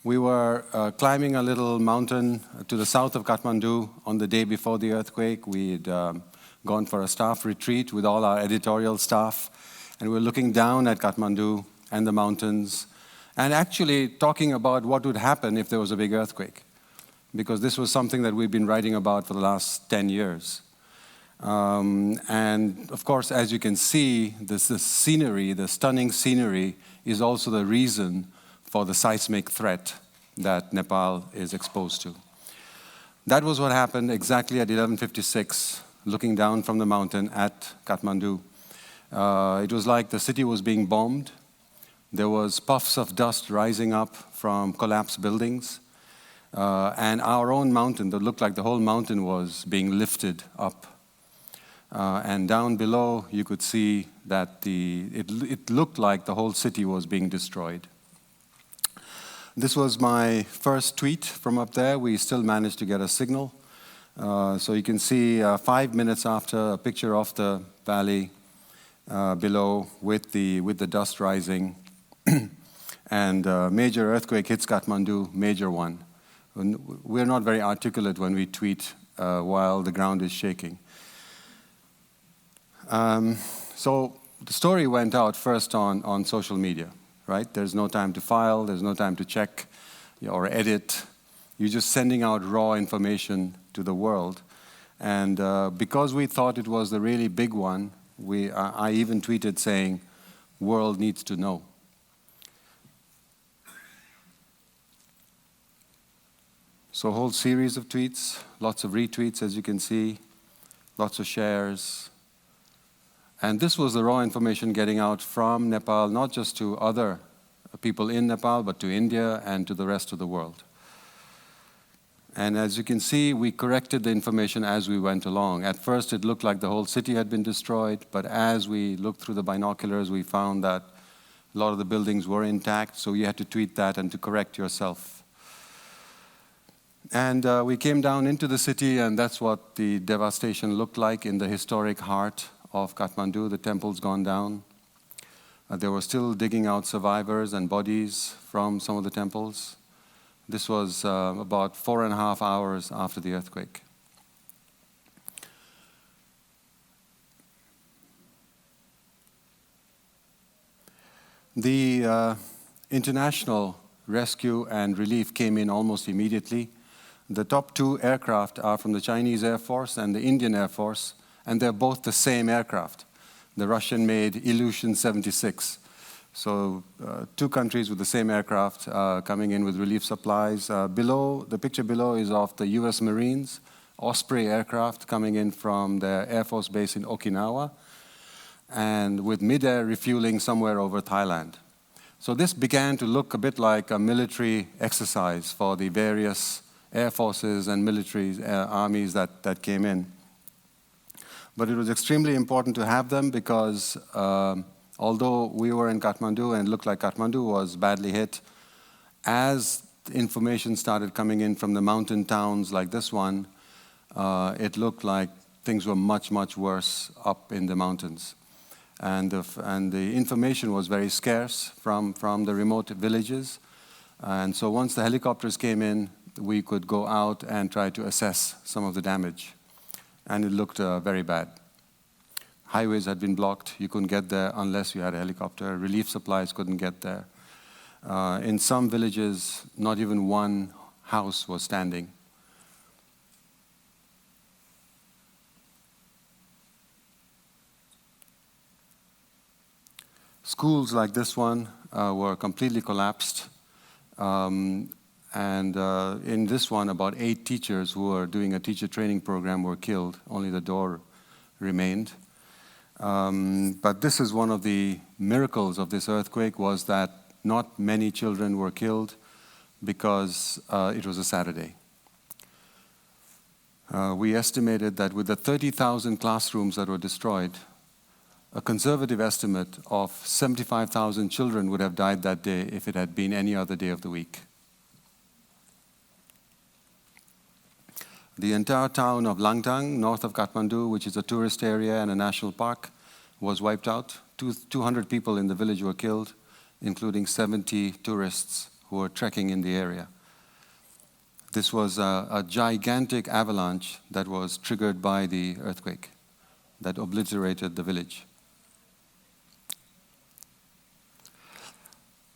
We were climbing a little mountain to the south of Kathmandu on the day before the earthquake. We'd gone for a staff retreat with all our editorial staff, and we were looking down at Kathmandu and the mountains, and actually talking about what would happen if there was a big earthquake, because this was something that we've been writing about for the last 10 years. And of course, as you can see, this scenery, the stunning scenery, is also the reason for the seismic threat that Nepal is exposed to. That was what happened exactly at 11:56, looking down from the mountain at Kathmandu. It was like the city was being bombed. There was puffs of dust rising up from collapsed buildings. And our own mountain, that looked like the whole mountain was being lifted up. And down below, you could see that it looked like the whole city was being destroyed. This was my first tweet from up there. We still managed to get a signal. So you can see 5 minutes after, a picture of the valley below with the dust rising. And major earthquake hits Kathmandu, major one. We're not very articulate when we tweet while the ground is shaking. So the story went out first on social media, right? There's no time to file, there's no time to check or edit. You're just sending out raw information to the world. And because we thought it was the really big one, I even tweeted saying, "World needs to know." So a whole series of tweets, lots of retweets, as you can see, lots of shares. And this was the raw information getting out from Nepal, not just to other people in Nepal, but to India and to the rest of the world. And as you can see, we corrected the information as we went along. At first, it looked like the whole city had been destroyed, but as we looked through the binoculars, we found that a lot of the buildings were intact, so you had to tweet that and to correct yourself. And we came down into the city, and that's what the devastation looked like in the historic heart of Kathmandu. The temple's gone down. They were still digging out survivors and bodies from some of the temples. This was about 4.5 hours after the earthquake. The international rescue and relief came in almost immediately. The top 2 aircraft are from the Chinese Air Force and the Indian Air Force, and they're both the same aircraft, the Russian-made Ilyushin 76. So 2 countries with the same aircraft coming in with relief supplies. The picture below is of the US Marines, Osprey aircraft coming in from their Air Force base in Okinawa, and with mid-air refueling somewhere over Thailand. So this began to look a bit like a military exercise for the various air forces and military armies that came in. But it was extremely important to have them because although we were in Kathmandu and it looked like Kathmandu was badly hit, as information started coming in from the mountain towns like this one, it looked like things were much, much worse up in the mountains. And the information was very scarce from the remote villages. And so once the helicopters came in, we could go out and try to assess some of the damage. And it looked very bad. Highways had been blocked. You couldn't get there unless you had a helicopter. Relief supplies couldn't get there. In some villages, not even one house was standing. Schools like this one were completely collapsed. And in this one, about 8 teachers who were doing a teacher training program were killed. Only the door remained. But this is one of the miracles of this earthquake, was that not many children were killed because it was a Saturday. We estimated that with the 30,000 classrooms that were destroyed, a conservative estimate of 75,000 children would have died that day if it had been any other day of the week. The entire town of Langtang, north of Kathmandu, which is a tourist area and a national park, was wiped out. 200 people in the village were killed, including 70 tourists who were trekking in the area. This was a gigantic avalanche that was triggered by the earthquake that obliterated the village.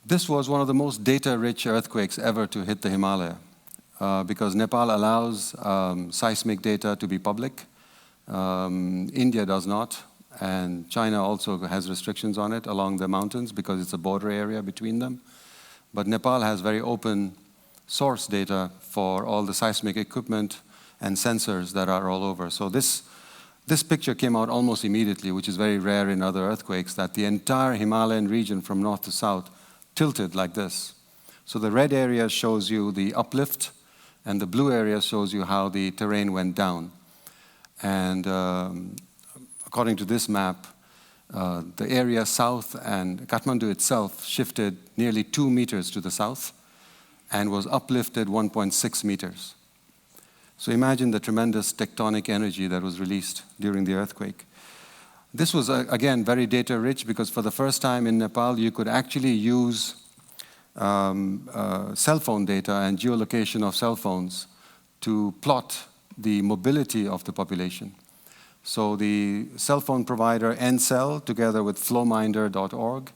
This was one of the most data-rich earthquakes ever to hit the Himalaya because Nepal allows seismic data to be public. India does not, and China also has restrictions on it along the mountains because it's a border area between them. But Nepal has very open source data for all the seismic equipment and sensors that are all over. So this picture came out almost immediately, which is very rare in other earthquakes, that the entire Himalayan region from north to south tilted like this. So the red area shows you the uplift, and the blue area shows you how the terrain went down. And according to this map, the area south and Kathmandu itself shifted nearly 2 meters to the south and was uplifted 1.6 meters. So imagine the tremendous tectonic energy that was released during the earthquake. This was, again, very data-rich because for the first time in Nepal, you could actually use cell phone data and geolocation of cell phones to plot the mobility of the population. So the cell phone provider Ncell, together with flowminder.org,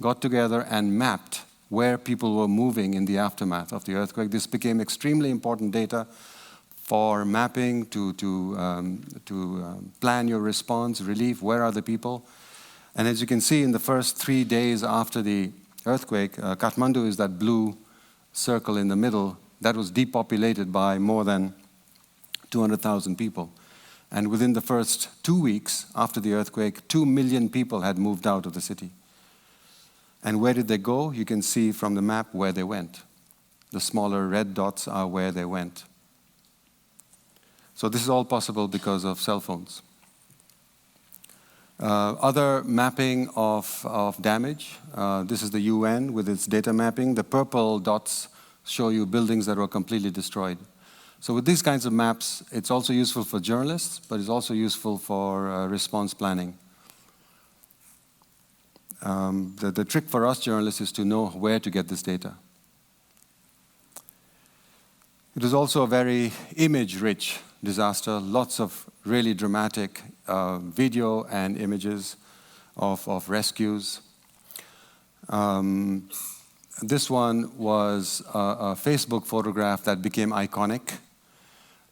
got together and mapped where people were moving in the aftermath of the earthquake. This became extremely important data for mapping to plan your response, relief, where are the people. And as you can see, in the first 3 days after the earthquake, Kathmandu is that blue circle in the middle, that was depopulated by more than 200,000 people. And within the first 2 weeks after the earthquake, 2 million people had moved out of the city. And where did they go? You can see from the map where they went. The smaller red dots are where they went. So this is all possible because of cell phones. Other mapping of damage. This is the UN with its data mapping. The purple dots show you buildings that were completely destroyed. So with these kinds of maps, it's also useful for journalists, but it's also useful for response planning. The trick for us journalists is to know where to get this data. It was also a very image-rich disaster, lots of really dramatic video and images of rescues. This one was a Facebook photograph that became iconic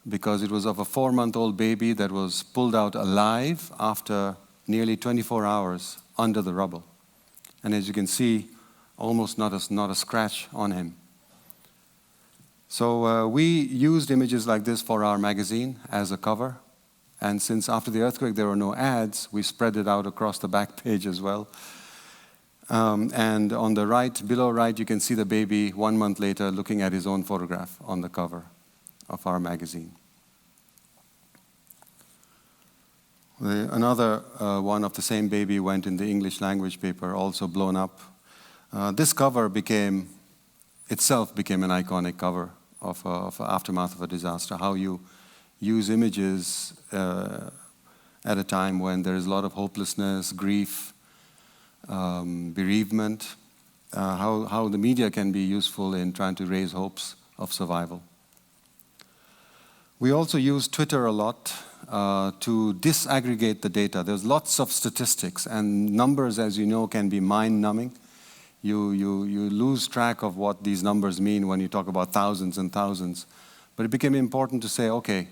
because it was of a 4-month-old baby that was pulled out alive after nearly 24 hours under the rubble. And as you can see, almost not a scratch on him. So we used images like this for our magazine as a cover. And since after the earthquake there were no ads, we spread it out across the back page as well. And on the right, below right, you can see the baby 1 month later looking at his own photograph on the cover of our magazine. Another one of the same baby went in the English language paper, also blown up. This cover itself became an iconic cover of aftermath of a disaster, how you use images at a time when there is a lot of hopelessness, grief, bereavement, how the media can be useful in trying to raise hopes of survival. We also use Twitter a lot to disaggregate the data. There's lots of statistics, and numbers, as you know, can be mind-numbing. You lose track of what these numbers mean when you talk about thousands and thousands. But it became important to say, okay,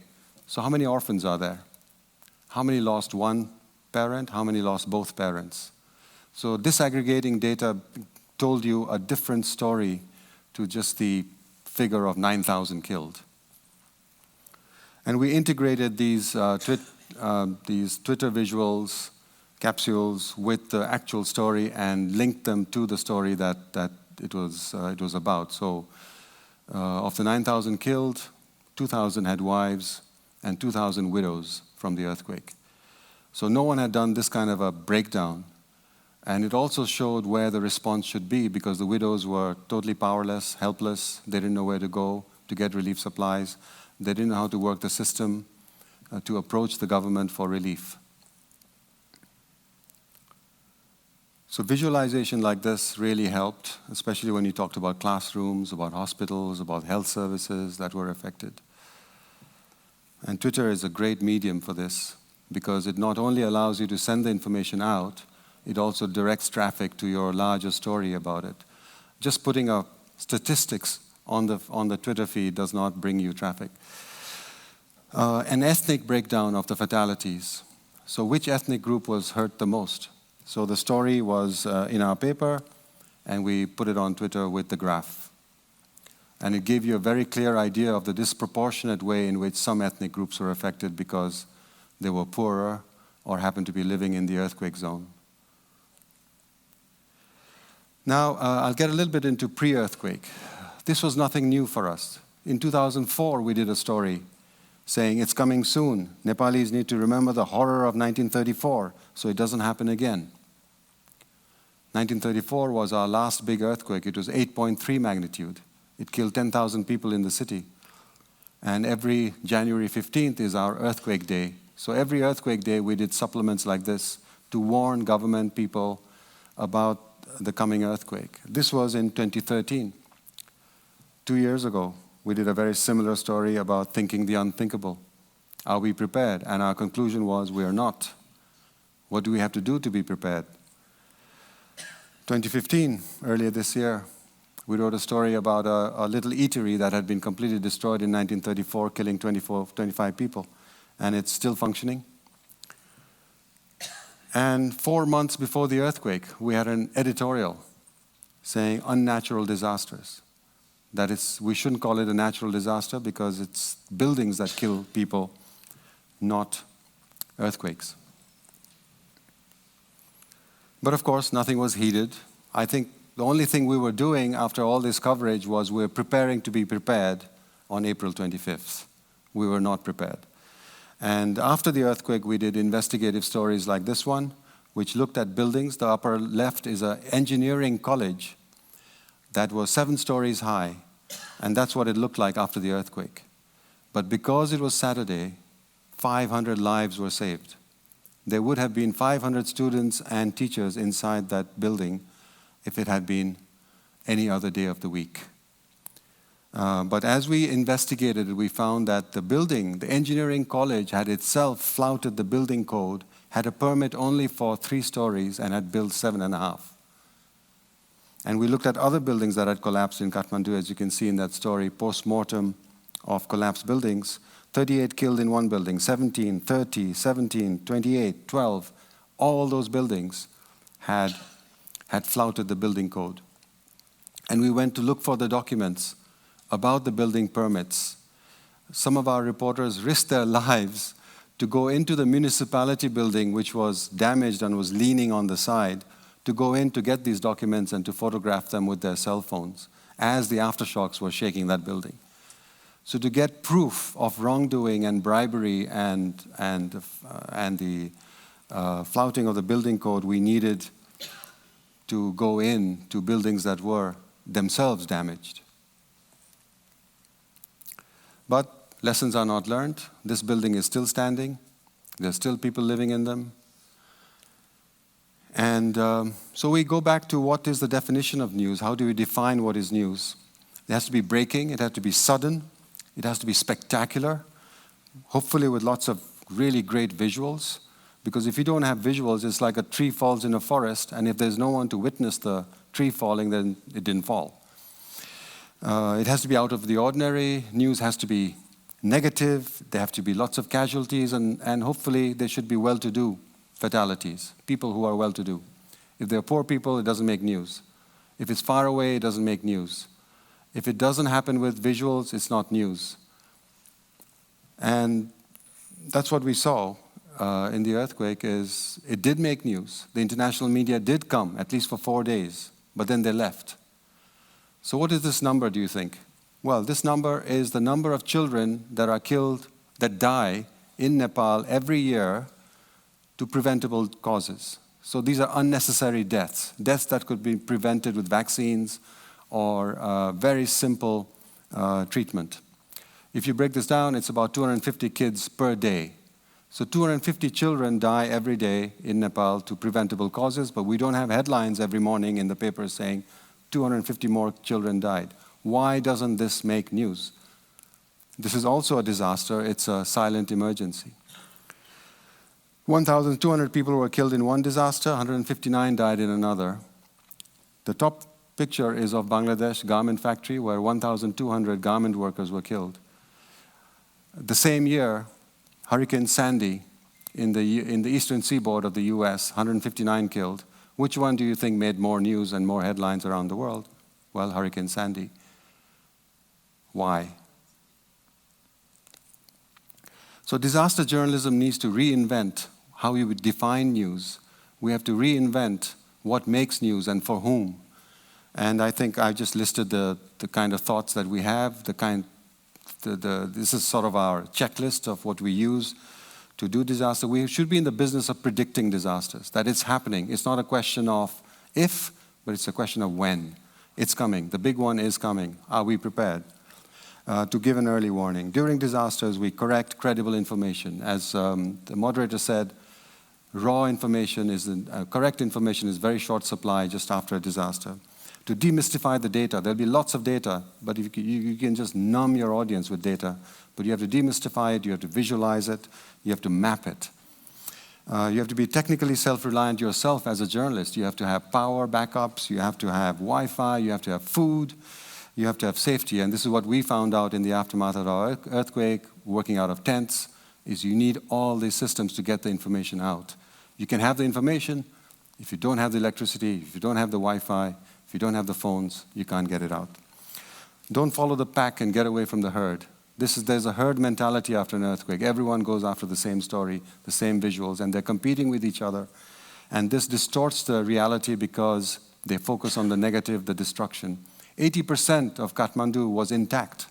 so how many orphans are there? How many lost one parent? How many lost both parents? So disaggregating data told you a different story to just the figure of 9,000 killed. And we integrated these Twitter visuals, capsules with the actual story and linked them to the story that it was about. So of the 9,000 killed, 2,000 had wives and 2,000 widows from the earthquake. So no one had done this kind of a breakdown. And it also showed where the response should be because the widows were totally powerless, helpless. They didn't know where to go to get relief supplies. They didn't know how to work the system to approach the government for relief. So visualization like this really helped, especially when you talked about classrooms, about hospitals, about health services that were affected. And Twitter is a great medium for this because it not only allows you to send the information out, it also directs traffic to your larger story about it. Just putting up statistics on the Twitter feed does not bring you traffic. An ethnic breakdown of the fatalities. So which ethnic group was hurt the most? So the story was in our paper, and we put it on Twitter with the graph. And it gave you a very clear idea of the disproportionate way in which some ethnic groups were affected because they were poorer or happened to be living in the earthquake zone. Now, I'll get a little bit into pre-earthquake. This was nothing new for us. In 2004, we did a story saying it's coming soon. Nepalis need to remember the horror of 1934 so it doesn't happen again. 1934 was our last big earthquake. It was 8.3 magnitude. It killed 10,000 people in the city. And every January 15th is our earthquake day. So every earthquake day we did supplements like this to warn government people about the coming earthquake. This was in 2013. 2 years ago, we did a very similar story about thinking the unthinkable. Are we prepared? And our conclusion was we are not. What do we have to do to be prepared? 2015, earlier this year, we wrote a story about a little eatery that had been completely destroyed in 1934, killing 25 people, and it's still functioning. And 4 months before the earthquake, we had an editorial saying unnatural disasters. That is, we shouldn't call it a natural disaster because it's buildings that kill people, not earthquakes. But of course, nothing was heeded. I think the only thing we were doing after all this coverage was we were preparing to be prepared on April 25th. We were not prepared. And after the earthquake, we did investigative stories like this one, which looked at buildings. The upper left is an engineering college that was 7 stories high, and that's what it looked like after the earthquake. But because it was Saturday, 500 lives were saved. There would have been 500 students and teachers inside that building if it had been any other day of the week. But as we investigated it, we found that the building, the engineering college, had itself flouted the building code, had a permit only for 3 stories, and had built 7.5. And we looked at other buildings that had collapsed in Kathmandu, as you can see in that story, post-mortem of collapsed buildings. 38 killed in one building, 17, 30, 17, 28, 12. All those buildings had flouted the building code. And we went to look for the documents about the building permits. Some of our reporters risked their lives to go into the municipality building, which was damaged and was leaning on the side, to go in to get these documents and to photograph them with their cell phones as the aftershocks were shaking that building. So to get proof of wrongdoing and bribery and the flouting of the building code, we needed to go in to buildings that were themselves damaged. But lessons are not learned. This building is still standing. There's still people living in them. And so we go back to what is the definition of news? How do we define what is news? It has to be breaking. It has to be sudden. It has to be spectacular, hopefully with lots of really great visuals. Because if you don't have visuals, it's like a tree falls in a forest, and if there's no one to witness the tree falling, then it didn't fall. It has to be out of the ordinary. News has to be negative. There have to be lots of casualties, and hopefully there should be well-to-do fatalities, people who are well-to-do. If they're poor people, it doesn't make news. If it's far away, it doesn't make news. If it doesn't happen with visuals, it's not news. And that's what we saw in the earthquake is it did make news. The international media did come, at least for 4 days, but then they left. So what is this number, do you think? Well, this number is the number of children that are killed, that die in Nepal every year to preventable causes. So these are unnecessary deaths, deaths that could be prevented with vaccines or very simple treatment. If you break this down, it's about 250 kids per day. So 250 children die every day in Nepal to preventable causes, but we don't have headlines every morning in the papers saying 250 more children died. Why doesn't this make news? This is also a disaster. It's a silent emergency. 1,200 people were killed in one disaster, 159 died in another. The top picture is of Bangladesh garment factory where 1,200 garment workers were killed. The same year, Hurricane Sandy in the eastern seaboard of the US, 159 killed. Which one do you think made more news and more headlines around the world? Well, Hurricane Sandy. Why? So disaster journalism needs to reinvent how we would define news. We have to reinvent what makes news and for whom. And I think I just listed the kind of thoughts that we have, this is sort of our checklist of what we use to do disaster. We should be in the business of predicting disasters, that it's happening. It's not a question of if, but it's a question of when. It's coming. The big one is coming. Are we prepared? To give an early warning. During disasters, we correct credible information. As the moderator said, raw information correct information is very short supply just after a disaster. To demystify the data, there'll be lots of data, but you can just numb your audience with data. But you have to demystify it, you have to visualize it, you have to map it. You have to be technically self-reliant yourself as a journalist. You have to have power backups, you have to have Wi-Fi, you have to have food, you have to have safety. And this is what we found out in the aftermath of our earthquake, working out of tents, is you need all these systems to get the information out. You can have the information. If you don't have the electricity, if you don't have the Wi-Fi, if you don't have the phones, you can't get it out. Don't follow the pack and get away from the herd. There's a herd mentality after an earthquake. Everyone goes after the same story, the same visuals, and they're competing with each other. And this distorts the reality because they focus on the negative, the destruction. 80% of Kathmandu was intact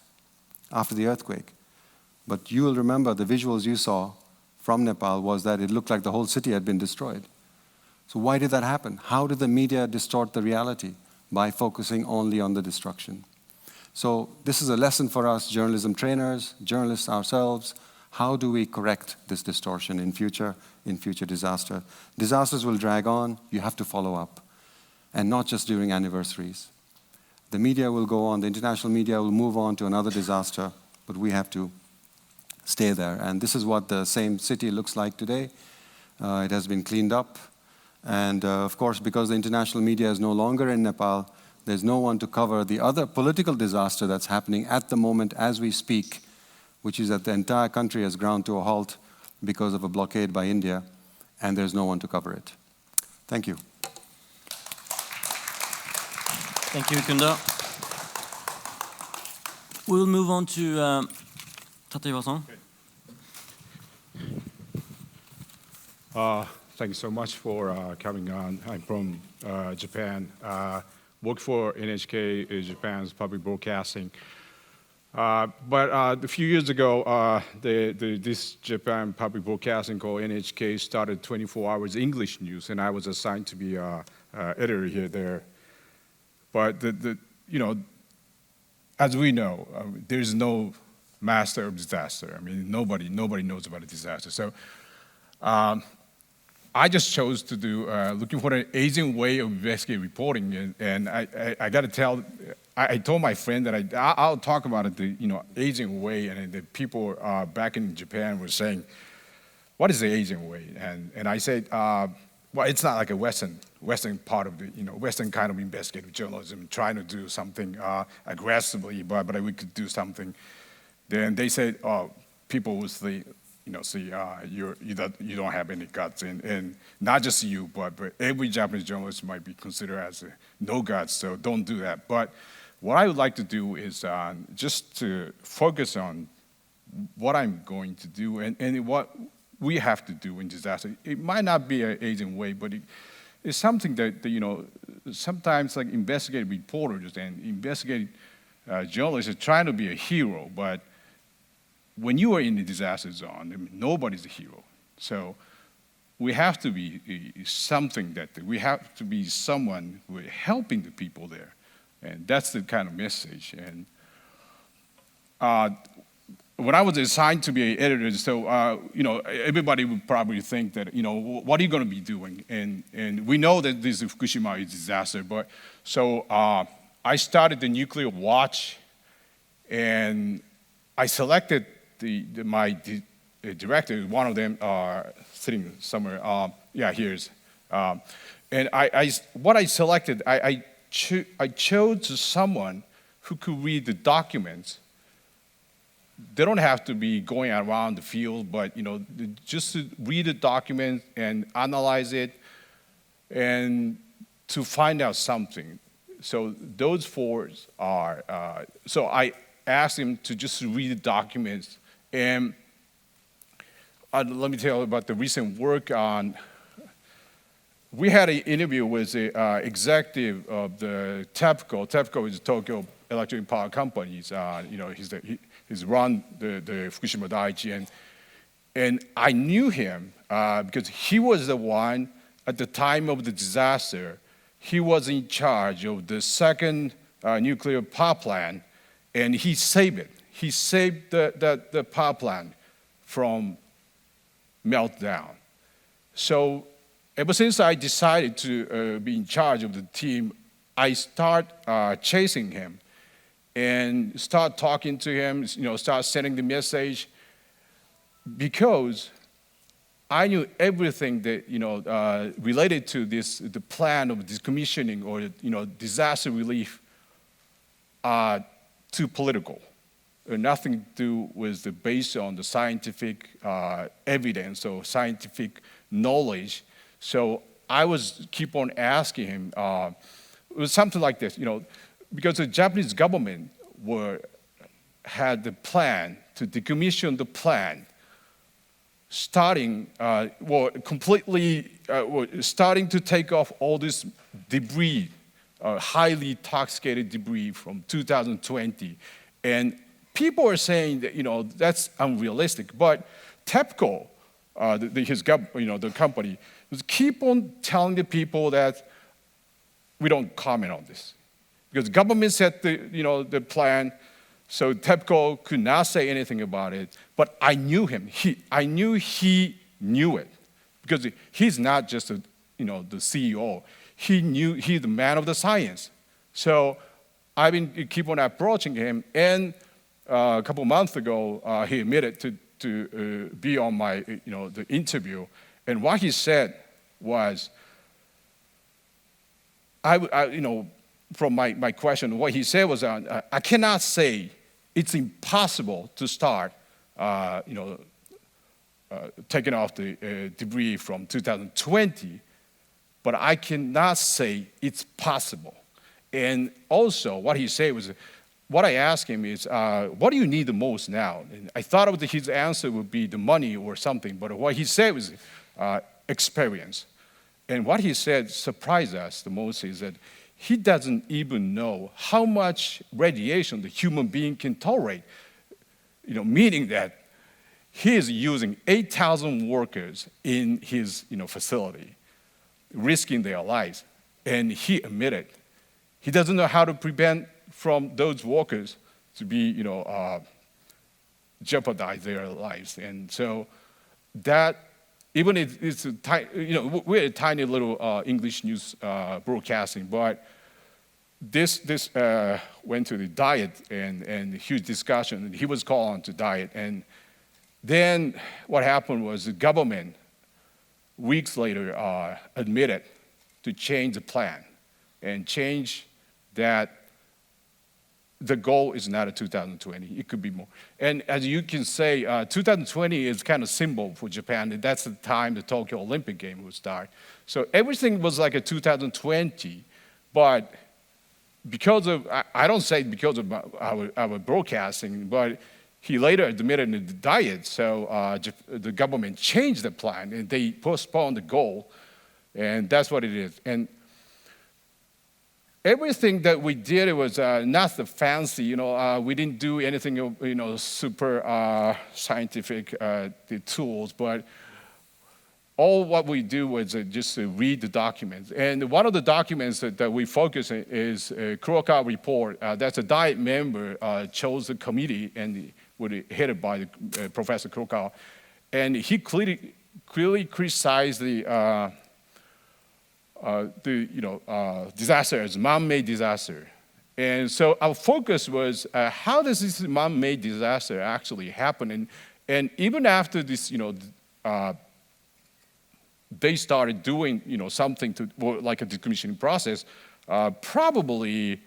after the earthquake. But you will remember the visuals you saw from Nepal was that it looked like the whole city had been destroyed. So why did that happen? How did the media distort the reality? By focusing only on the destruction. So this is a lesson for us, journalism trainers, journalists ourselves. How do we correct this distortion in future disaster? Disasters will drag on. You have to follow up, and not just during anniversaries. The media will go on. The international media will move on to another disaster, but we have to stay there. And this is what the same city looks like today. It has been cleaned up. And of course, because the international media is no longer in Nepal, there's no one to cover the other political disaster that's happening at the moment as we speak, which is that the entire country has ground to a halt because of a blockade by India, and there's no one to cover it. Thank you. Thank you, Kunda. We'll move on to Tateiwa-san. Thank you so much for coming on. I'm from Japan. Work for NHK, Japan's public broadcasting. But a few years ago, this Japan public broadcasting called NHK started 24 hours English news, and I was assigned to be editor here there. But as we know, there's no master of disaster. I mean, nobody knows about a disaster. So I just chose to do looking for an Asian way of investigative reporting, and I got to tell. I told my friend that I'll talk about it the Asian way, and the people back in Japan were saying, "What is the Asian way?" And I said, "Well, it's not like a Western part of the Western kind of investigative journalism, trying to do something aggressively, but we could do something." Then they said, "Oh, people will see." You don't have any guts, and not just you, but every Japanese journalist might be considered as no guts, so don't do that. But what I would like to do is just to focus on what I'm going to do and what we have to do in disaster. It might not be an Asian way, but it's something that sometimes like investigative reporters and investigative journalists are trying to be a hero, but when you are in the disaster zone, I mean, nobody's a hero. So we have to be something we have to be someone who is helping the people there. And that's the kind of message. And when I was assigned to be an editor, so everybody would probably think that what are you going to be doing? And we know that this Fukushima is a disaster, but so I started the Nuclear Watch, and I selected my director. One of them sitting somewhere. Here's. And what I selected, I chose someone who could read the documents. They don't have to be going around the field, but just to read the document and analyze it, and to find out something. So those four are. So I asked him to just read the documents, and let me tell you about the recent work on. We had an interview with the executive of the TEPCO. TEPCO is Tokyo Electric Power Companies. He's run the Fukushima Daiichi, and I knew him because he was the one at the time of the disaster. He was in charge of the second nuclear power plant, and he saved it. He saved the power plant from meltdown. So ever since I decided to be in charge of the team, I start chasing him and start talking to him, start sending the message, because I knew everything that related to the plan of decommissioning or disaster relief are too political. Nothing to do with based on the scientific evidence or scientific knowledge. So I was keep on asking him. It was something like this, because the Japanese government had the plan to decommission the plant, starting starting to take off all this debris, highly toxicated debris from 2020, and people are saying that that's unrealistic. But TEPCO, the company, was keep on telling the people that we don't comment on this. Because the government set the plan, so TEPCO could not say anything about it. But I knew him. I knew he knew it, because he's not just the CEO. He's the man of the science. So I've been keep on approaching him, and a couple months ago he admitted to be on my the interview, and what he said was, from my question, what he said was, I cannot say it's impossible to start, taking off the debris from 2020, but I cannot say it's possible. And also, what he said was, what I asked him is, what do you need the most now? And I thought his answer would be the money or something, but what he said was experience. And what he said surprised us the most is that he doesn't even know how much radiation the human being can tolerate, meaning that he is using 8,000 workers in his facility, risking their lives. And he admitted he doesn't know how to prevent from those workers to be, jeopardize their lives. And so that, even if it's we're a tiny little English news broadcasting, but this went to the Diet and huge discussion. And he was called on to Diet, and then what happened was the government weeks later admitted to change the plan and change that. The goal is not a 2020, it could be more. And as you can say, 2020 is kind of symbol for Japan, and that's the time the Tokyo Olympic Games would start. So everything was like a 2020, but because of, I don't say because of our broadcasting, but he later admitted in the Diet, so the government changed the plan, and they postponed the goal, and that's what it is. And everything that we did, it was not the fancy, we didn't do anything, super scientific the tools, but all what we do was just to read the documents. And one of the documents that we focus on is a Kurokawa report. That's a Diet member chose the committee, and headed by Professor Kurokawa, and he clearly criticized the disaster as man-made disaster. And so our focus was how does this man-made disaster actually happen? And even after this, they started doing something like a decommissioning process, probably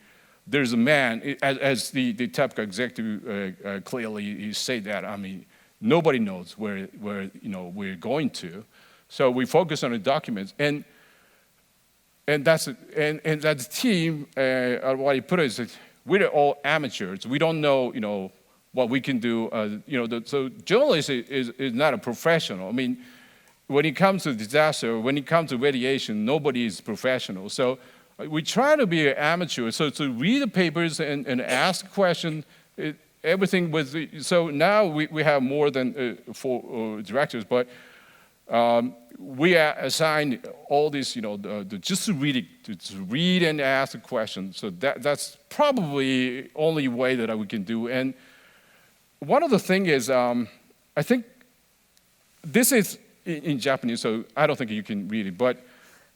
there's a man, as the TEPCO executive clearly said that, I mean, nobody knows where we're going to. So we focus on the documents, and that team, what he put is, we're all amateurs. We don't know, what we can do. So journalist is not a professional. I mean, when it comes to disaster, when it comes to radiation, nobody is professional. So we try to be an amateur. So to read the papers and ask questions, everything was. So now we have more than 4 directors, but. We are assigned all this, just to read it, to read and ask a question. So that's probably the only way that we can do. And one of the things is, I think this is in Japanese, so I don't think you can read it. But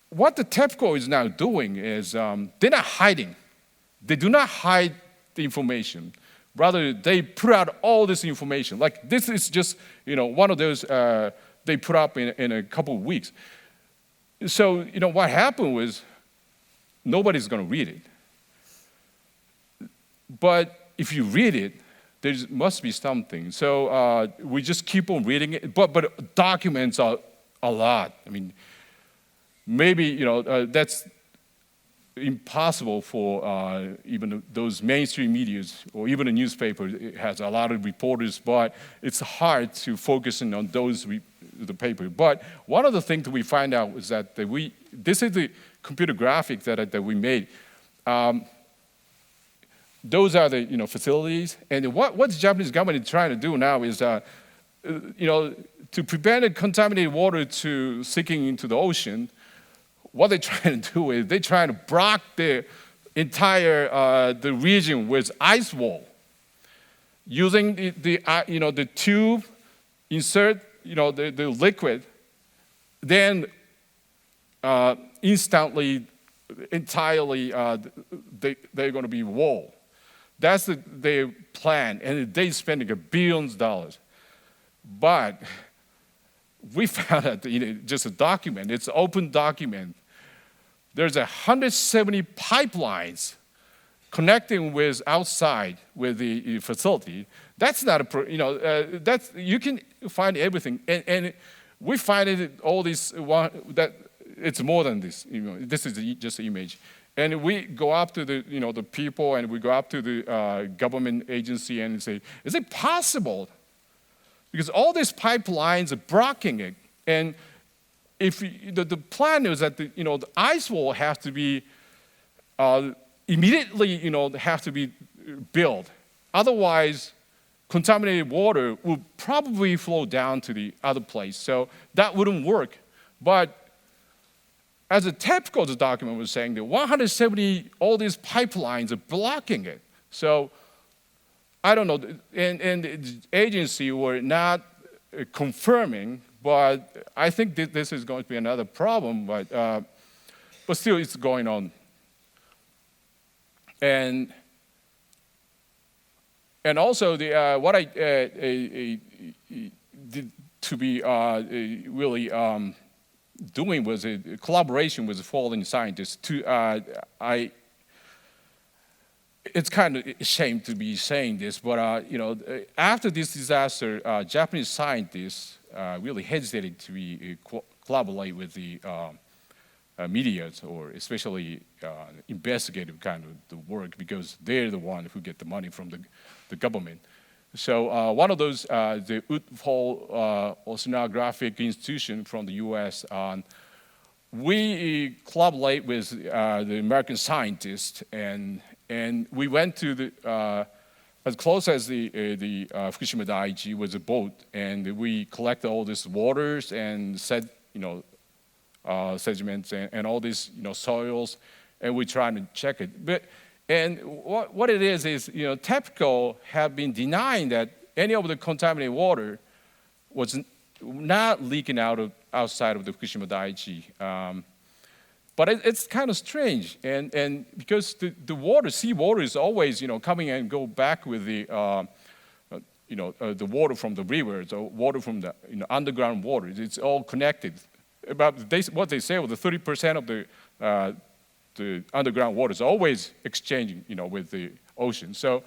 what the TEPCO is now doing is they're not hiding. They do not hide the information. Rather, they put out all this information. Like this is just, one of those. They put up in a couple of weeks. So, what happened was nobody's going to read it. But if you read it, there must be something. So we just keep on reading it. But documents are a lot. I mean, maybe, that's impossible for even those mainstream medias or even a newspaper. It has a lot of reporters, but it's hard to focus in on those the paper. But one of the things that we find out is that this is the computer graphic that we made. Those are the facilities, and what the Japanese government is trying to do now is to prevent contaminated water to sinking into the ocean. What they're trying to do is they're trying to block the entire the region with ice wall, using the tube, insert the liquid, then instantly, entirely, they're going to be wall. That's their plan, and they're spending billions of dollars. But we found out just a document. It's an open document. There's 170 pipelines connecting with outside with the facility. That's not that's you can find everything, and we find it all this that it's more than this. This is just an image, and we go up to the the people, and we go up to the government agency and say, is it possible? Because all these pipelines are blocking it, and if the plan is that the ice wall has to be immediately have to be built, otherwise contaminated water will probably flow down to the other place. So that wouldn't work. But as a TEPCO's document was saying, that 170 all these pipelines are blocking it. So I don't know, and the agency were not confirming, but I think this is going to be another problem, but still it's going on. And also what I did to be really doing was a collaboration with foreign scientists. It's kind of a shame to be saying this, but after this disaster, Japanese scientists really hesitated to collaborate with the media, or especially investigative kind of the work, because they're the one who get the money from the government. So one of those, the Woodhull Oceanographic Institution from the U.S., we collaborate with the American scientists, and we went to the as close as the Fukushima Daiichi with a boat, and we collected all these waters and sediments and all these soils, and we try to check it. And what it is TEPCO have been denying that any of the contaminated water was not leaking outside of the Fukushima Daiichi. But it's kind of strange, and because the water, seawater, is always coming and go back with the the water from the rivers, or water from the underground water. It's all connected. What they say was the 30% of the underground water is always exchanging with the ocean. So.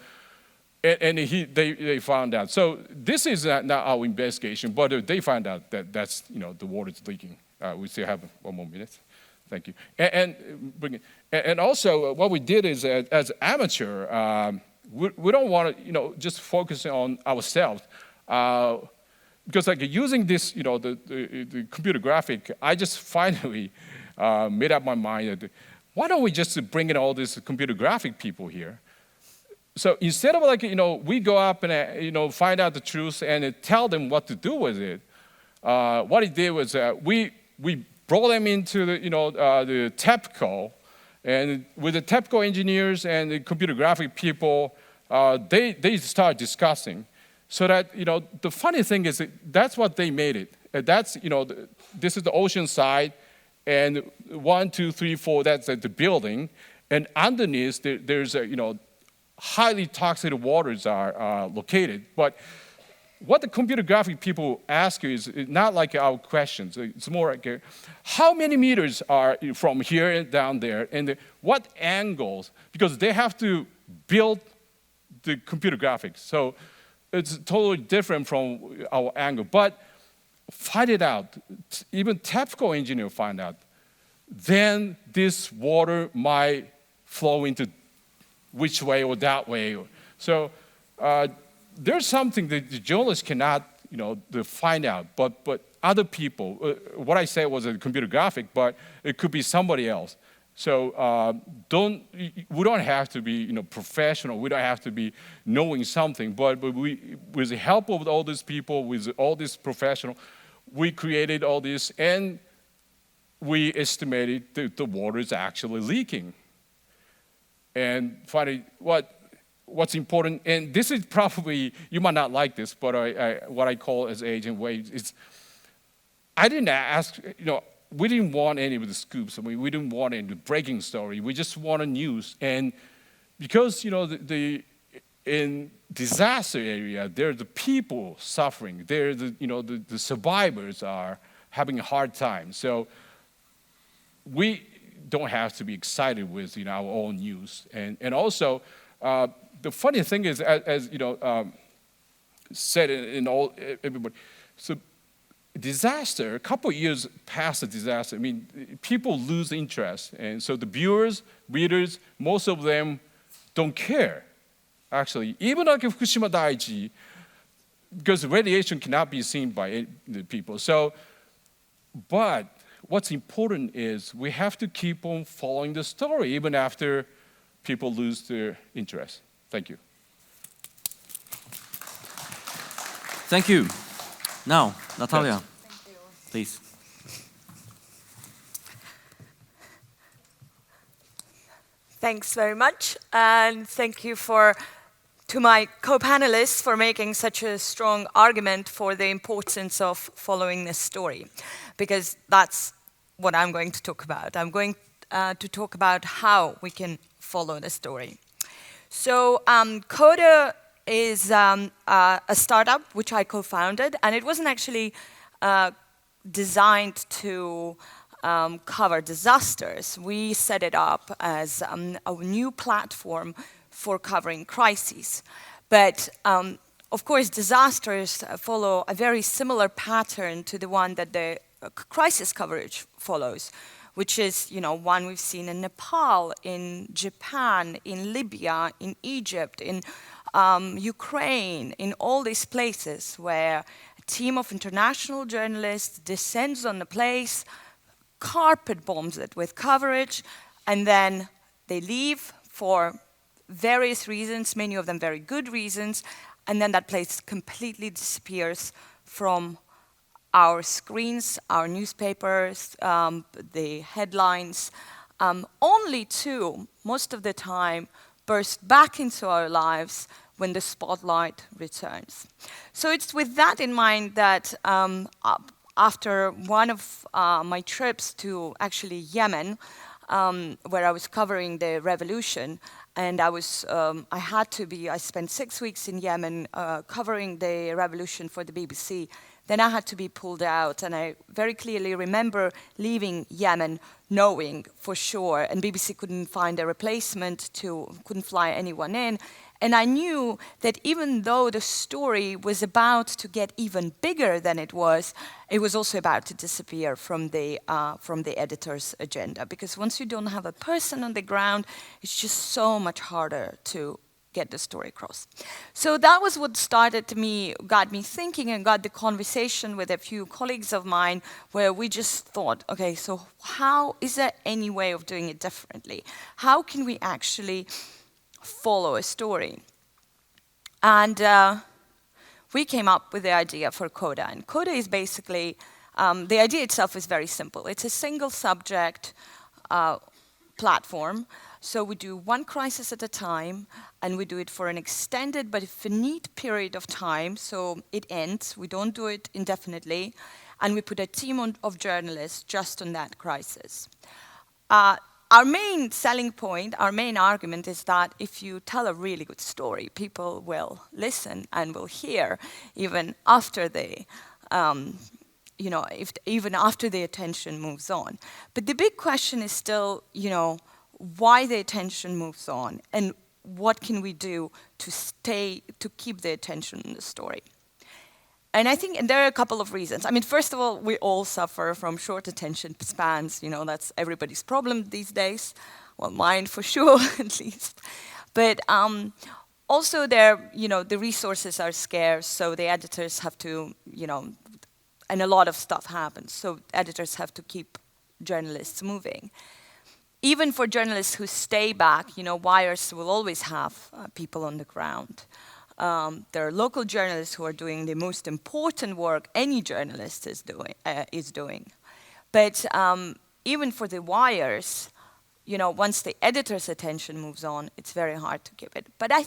And they found out. So this is not our investigation, but they found out that that's the water is leaking. We still have 1 more minute. Thank you. And also what we did is as amateur, we don't want to just focus on ourselves, because like using this the computer graphic, I just finally made up my mind that why don't we just bring in all these computer graphic people here. So instead of we go up and find out the truth and tell them what to do with it, what he did was we brought them into the TEPCO, and with the TEPCO engineers and the computer graphic people, they start discussing. So that the funny thing is that's what they made it. That's this is the ocean side, and 1, 2, 3, 4. That's the building, and underneath there's highly toxic waters are located. But what the computer graphic people ask you is not like our questions. It's more like how many meters are from here and down there, and what angles, because they have to build the computer graphics. So it's totally different from our angle. But find it out. Even TEPCO engineer find out. Then this water might flow into which way or that way. So there's something that the journalists cannot, find out. But other people, what I said was a computer graphic, but it could be somebody else. So we don't have to be, professional. We don't have to be knowing something. But we, with the help of all these people, with all these professionals, we created all this, and we estimated that the water is actually leaking. And finally, what's important, and this is probably, you might not like this, but what I call as agent waves, is I didn't ask, we didn't want any of the scoops. I mean, we didn't want any breaking story. We just wanted news. And because, in disaster area, there are the people suffering. There, the survivors are having a hard time. So we don't have to be excited with our own news. And also, the funny thing is, as said in all everybody, so disaster, a couple of years past the disaster, I mean, people lose interest, and so the viewers, readers, most of them don't care. Actually, even like Fukushima Daiichi, because radiation cannot be seen by the people. So, but what's important is we have to keep on following the story even after people lose their interest. Thank you. Thank you. Now, Natalia, Thank you. please. Thanks very much, and thank you to my co-panelists for making such a strong argument for the importance of following this story, because that's what I'm going to talk about. I'm going to talk about how we can follow the story. So Coda is a startup which I co-founded, and it wasn't actually designed to cover disasters. We set it up as a new platform for covering crises. But of course, disasters follow a very similar pattern to the one that the crisis coverage follows, which is one we've seen in Nepal, in Japan, in Libya, in Egypt, in Ukraine, in all these places where a team of international journalists descends on the place, carpet bombs it with coverage, and then they leave for various reasons, many of them very good reasons, and then that place completely disappears from our screens, our newspapers, the headlines, only to, most of the time, burst back into our lives when the spotlight returns. So it's with that in mind that after one of my trips to actually Yemen, where I was covering the revolution, and I spent 6 weeks in Yemen covering the revolution for the BBC. Then I had to be pulled out, and I very clearly remember leaving Yemen knowing for sure, and BBC couldn't find a replacement, couldn't fly anyone in, and I knew that even though the story was about to get even bigger than it was also about to disappear from the editor's agenda, because once you don't have a person on the ground, it's just so much harder to get the story across. So that was what got me thinking, and got the conversation with a few colleagues of mine where we just thought, okay, so how is there any way of doing it differently? How can we actually follow a story? And we came up with the idea for Coda. And Coda is basically, the idea itself is very simple. It's a single subject platform. So we do one crisis at a time, and we do it for an extended but finite period of time, so it ends. We don't do it indefinitely, and we put a team of journalists just on that crisis. Our main selling point, our main argument is that if you tell a really good story, people will listen and will hear even after even after the attention moves on. But the big question is still, why the attention moves on, and what can we do to keep the attention in the story. And I think there are a couple of reasons. I mean, first of all, we all suffer from short attention spans. That's everybody's problem these days. Well, mine for sure, at least. But also the resources are scarce, so the editors have to, and a lot of stuff happens, so editors have to keep journalists moving. Even for journalists who stay back, wires will always have people on the ground. There are local journalists who are doing the most important work any journalist is doing. But even for the wires, once the editor's attention moves on, it's very hard to keep it. But I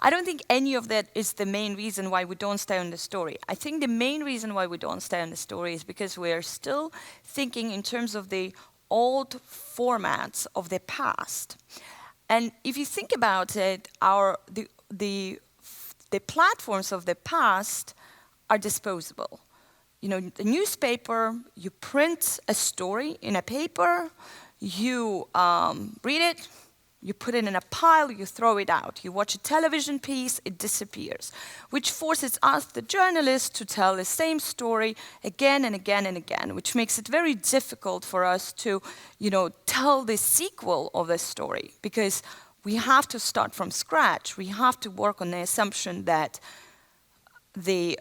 don't think any of that is the main reason why we don't stay on the story. I think the main reason why we don't stay on the story is because we are still thinking in terms of the old formats of the past. And if you think about it, the platforms of the past are disposable. The newspaper, you print a story in a paper, you read it, you put it in a pile, you throw it out. You watch a television piece, it disappears, which forces us, the journalists, to tell the same story again and again and again, which makes it very difficult for us to, tell the sequel of the story, because we have to start from scratch. We have to work on the assumption that the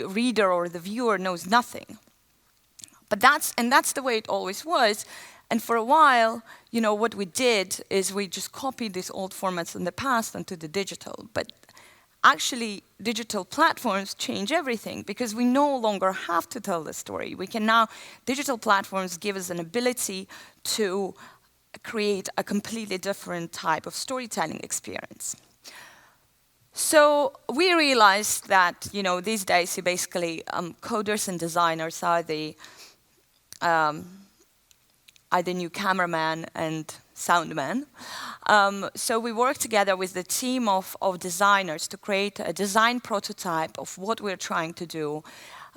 reader or the viewer knows nothing. But that's the way it always was. And for a while, what we did is we just copied these old formats in the past onto the digital. But actually, digital platforms change everything, because we no longer have to tell the story. Digital platforms give us an ability to create a completely different type of storytelling experience. So we realized that, these days, basically, coders and designers are the new cameraman and soundman. So we worked together with the team of designers to create a design prototype of what we're trying to do.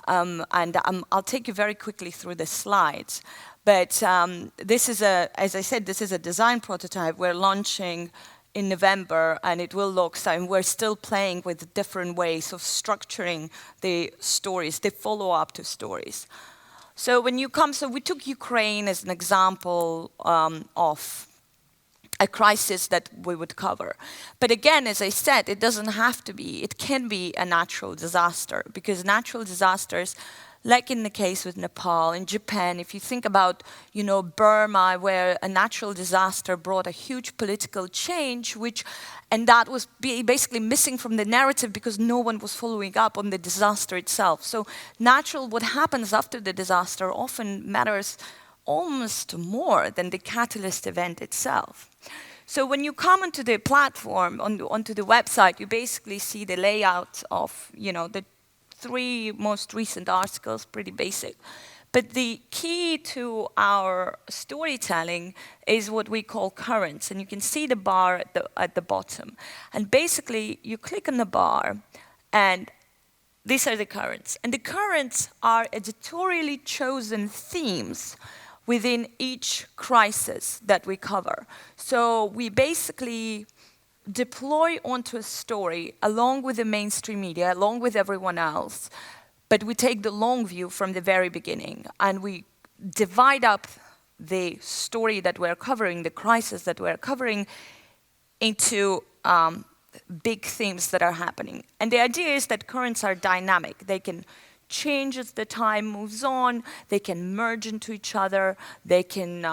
I'll take you very quickly through the slides. But as I said, this is a design prototype. We're launching in November, and it will look, so we're still playing with different ways of structuring the stories, the follow-up to stories. So we took Ukraine as an example of a crisis that we would cover. But again, as I said, it doesn't have to be. It can be a natural disaster, because natural disasters, like in the case with Nepal, in Japan, if you think about, Burma, where a natural disaster brought a huge political change, and that was basically missing from the narrative because no one was following up on the disaster itself. So what happens after the disaster often matters almost more than the catalyst event itself. So when you come onto the platform, onto the website, you basically see the layout of, the 3 most recent articles, pretty basic. But the key to our storytelling is what we call currents. And you can see the bar at the bottom. And basically, you click on the bar, and these are the currents. And the currents are editorially chosen themes within each crisis that we cover. So we basically deploy onto a story along with the mainstream media, along with everyone else, but we take the long view from the very beginning, and we divide up the story that we're covering, the crisis that we're covering, into big themes that are happening. And the idea is that currents are dynamic. They can change as the time moves on. They can merge into each other. They can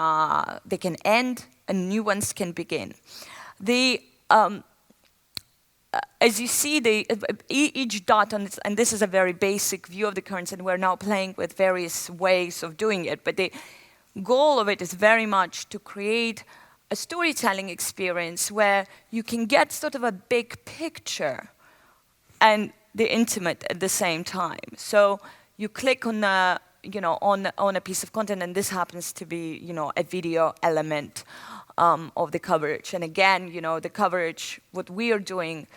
end, and new ones can begin. As you see, each dot on this, and this is a very basic view of the currents, and we're now playing with various ways of doing it, but the goal of it is very much to create a storytelling experience where you can get sort of a big picture and the intimate at the same time. So you click on a, on a piece of content, and this happens to be, a video element of the coverage. And again, the coverage, what we are doing,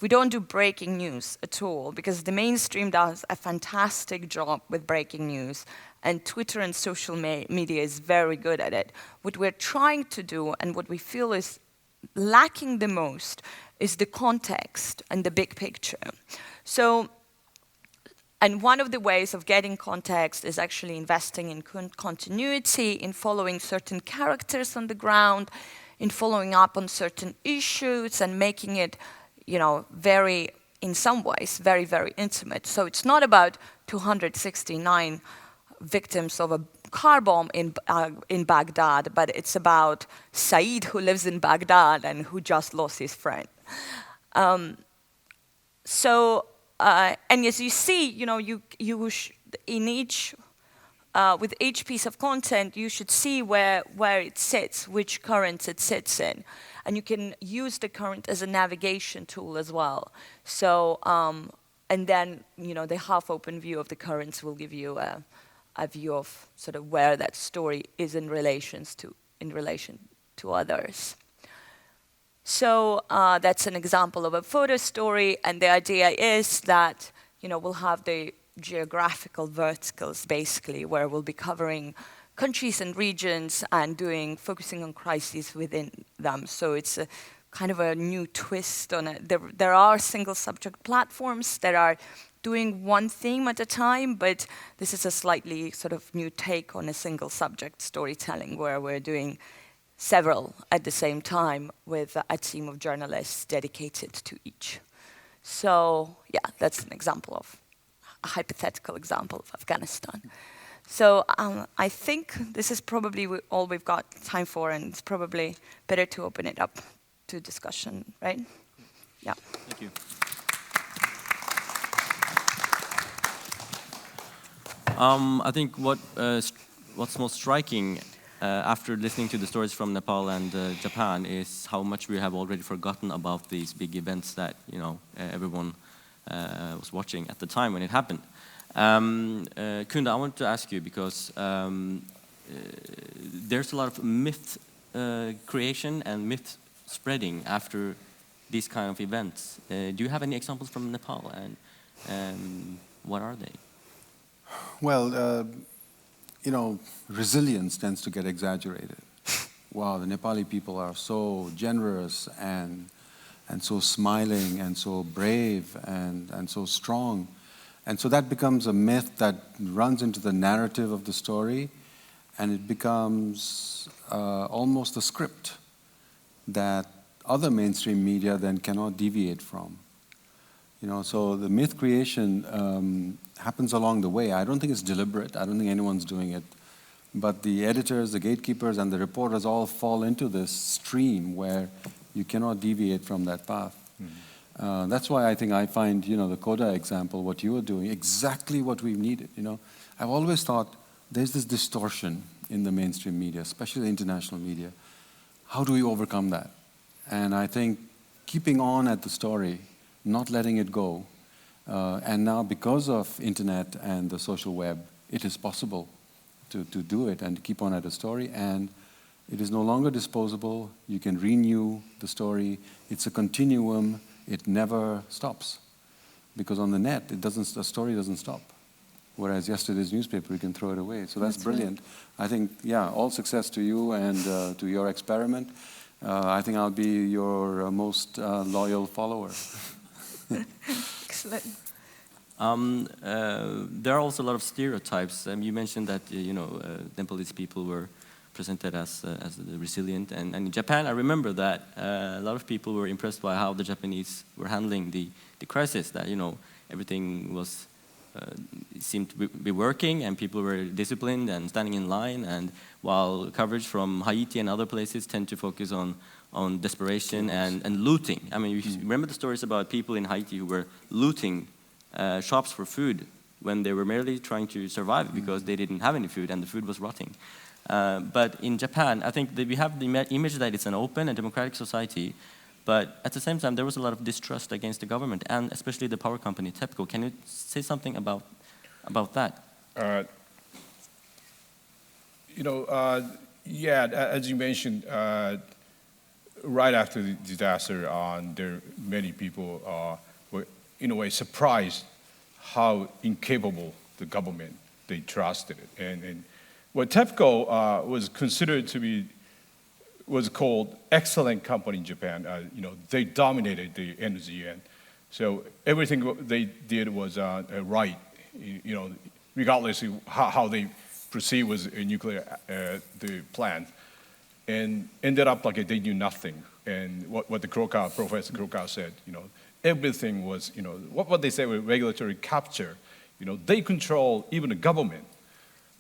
we don't do breaking news at all, because the mainstream does a fantastic job with breaking news, and Twitter and social media is very good at it. What we're trying to do, and what we feel is lacking the most, is the context and the big picture. So, and one of the ways of getting context is actually investing in continuity, in following certain characters on the ground, in following up on certain issues, and making it, very, in some ways, very, very intimate. So it's not about 269 victims of a car bomb in Baghdad, but it's about Saeed, who lives in Baghdad and who just lost his friend. And as you see, in each, with each piece of content, you should see where it sits, which currents it sits in. And you can use the current as a navigation tool as well. So, and then, the half-open view of the currents will give you a view of sort of where that story is in relation to others. So that's an example of a photo story, and the idea is that we'll have the geographical verticals basically, where we'll be covering countries and regions and focusing on crises within them. So it's a kind of a new twist on it. There are single subject platforms that are doing one theme at a time, but this is a slightly sort of new take on a single subject storytelling, where we're doing several at the same time with a team of journalists dedicated to each. So yeah, that's an example of a hypothetical example of Afghanistan. So I think this is probably all we've got time for, and it's probably better to open it up to discussion, right? Yeah. Thank you. I think what's most striking after listening to the stories from Nepal and Japan is how much we have already forgotten about these big events that everyone was watching at the time when it happened. Kunda, I want to ask you, because there's a lot of myth creation and myth spreading after these kind of events. Do you have any examples from Nepal, and what are they? Well, resilience tends to get exaggerated. Wow, the Nepali people are so generous and so smiling and so brave and so strong. And so that becomes a myth that runs into the narrative of the story, and it becomes almost a script that other mainstream media then cannot deviate from. So the myth creation happens along the way. I don't think it's deliberate. I don't think anyone's doing it. But the editors, the gatekeepers, and the reporters all fall into this stream where you cannot deviate from that path. Mm-hmm. That's why I find, the Coda example, what you were doing, exactly what we've needed. I've always thought there's this distortion in the mainstream media, especially the international media. How do we overcome that? And I think keeping on at the story, not letting it go, and now because of internet and the social web, it is possible to do it and keep on at a story, and it is no longer disposable. You can renew the story. It's a continuum. It never stops. Because on the net, the story doesn't stop. Whereas yesterday's newspaper, you can throw it away. So that's brilliant. Right. I think, yeah, all success to you and to your experiment. I think I'll be your most loyal follower. Excellent. There are also a lot of stereotypes. You mentioned that Nepalese people were presented as resilient, and in Japan, I remember that a lot of people were impressed by how the Japanese were handling the crisis. That everything was seemed to be working, and people were disciplined and standing in line. And while coverage from Haiti and other places tend to focus on desperation and looting. I mean, you remember the stories about people in Haiti who were looting shops for food when they were merely trying to survive because they didn't have any food and the food was rotting. But in Japan, I think that we have the image that it's an open and democratic society, but at the same time, there was a lot of distrust against the government, and especially the power company, TEPCO. Can you say something about that? Yeah, as you mentioned, right after the disaster, many people were, in a way, surprised how incapable the government, they trusted it. And what TEPCO was considered to be, was called excellent company in Japan. They dominated the energy, and so everything they did was right. Regardless of how they proceed with a nuclear the plant, and ended up like they knew nothing. And what the Professor Krokow said, everything was, what they say was regulatory capture. They control even the government.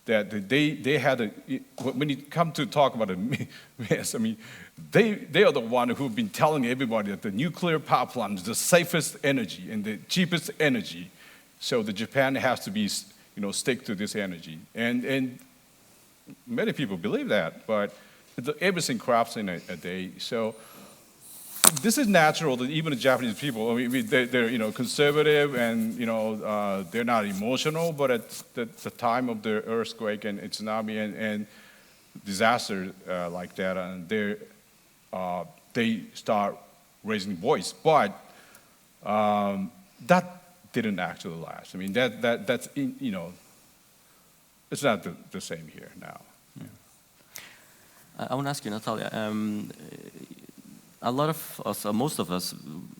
That they had when you come to talk about a mess, I mean, they are the one who've been telling everybody that the nuclear power plant is the safest energy and the cheapest energy. So the Japan has to be, stick to this energy. And many people believe that, but everything crafts in a day. So this is natural that even the Japanese people, they're conservative and they're not emotional, but at the time of the earthquake and tsunami and disaster like that, and they start raising voice. But that didn't actually last. I mean, that's it's not the same here now. I want to ask you, Natalia. A lot of us, most of us,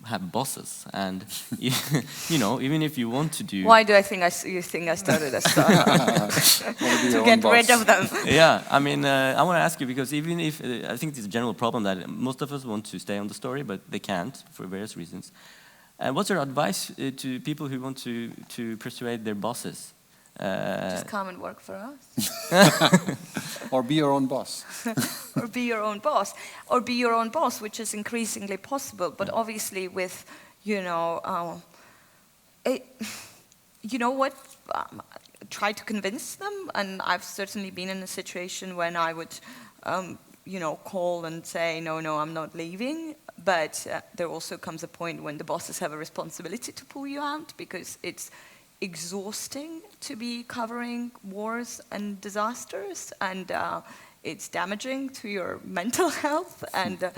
have bosses, and even if you want to do. Why do you think I started a startup? To get rid of them? Yeah, I mean, I want to ask you because even if I think it's a general problem that most of us want to stay on the story, but they can't for various reasons. What's your advice to people who want to persuade their bosses? Just come and work for us. Or be your own boss. Or be your own boss. Or be your own boss, which is increasingly possible. But obviously with, try to convince them. And I've certainly been in a situation when I would, call and say, no, I'm not leaving. But there also comes a point when the bosses have a responsibility to pull you out because it's exhausting to be covering wars and disasters, and it's damaging to your mental health. And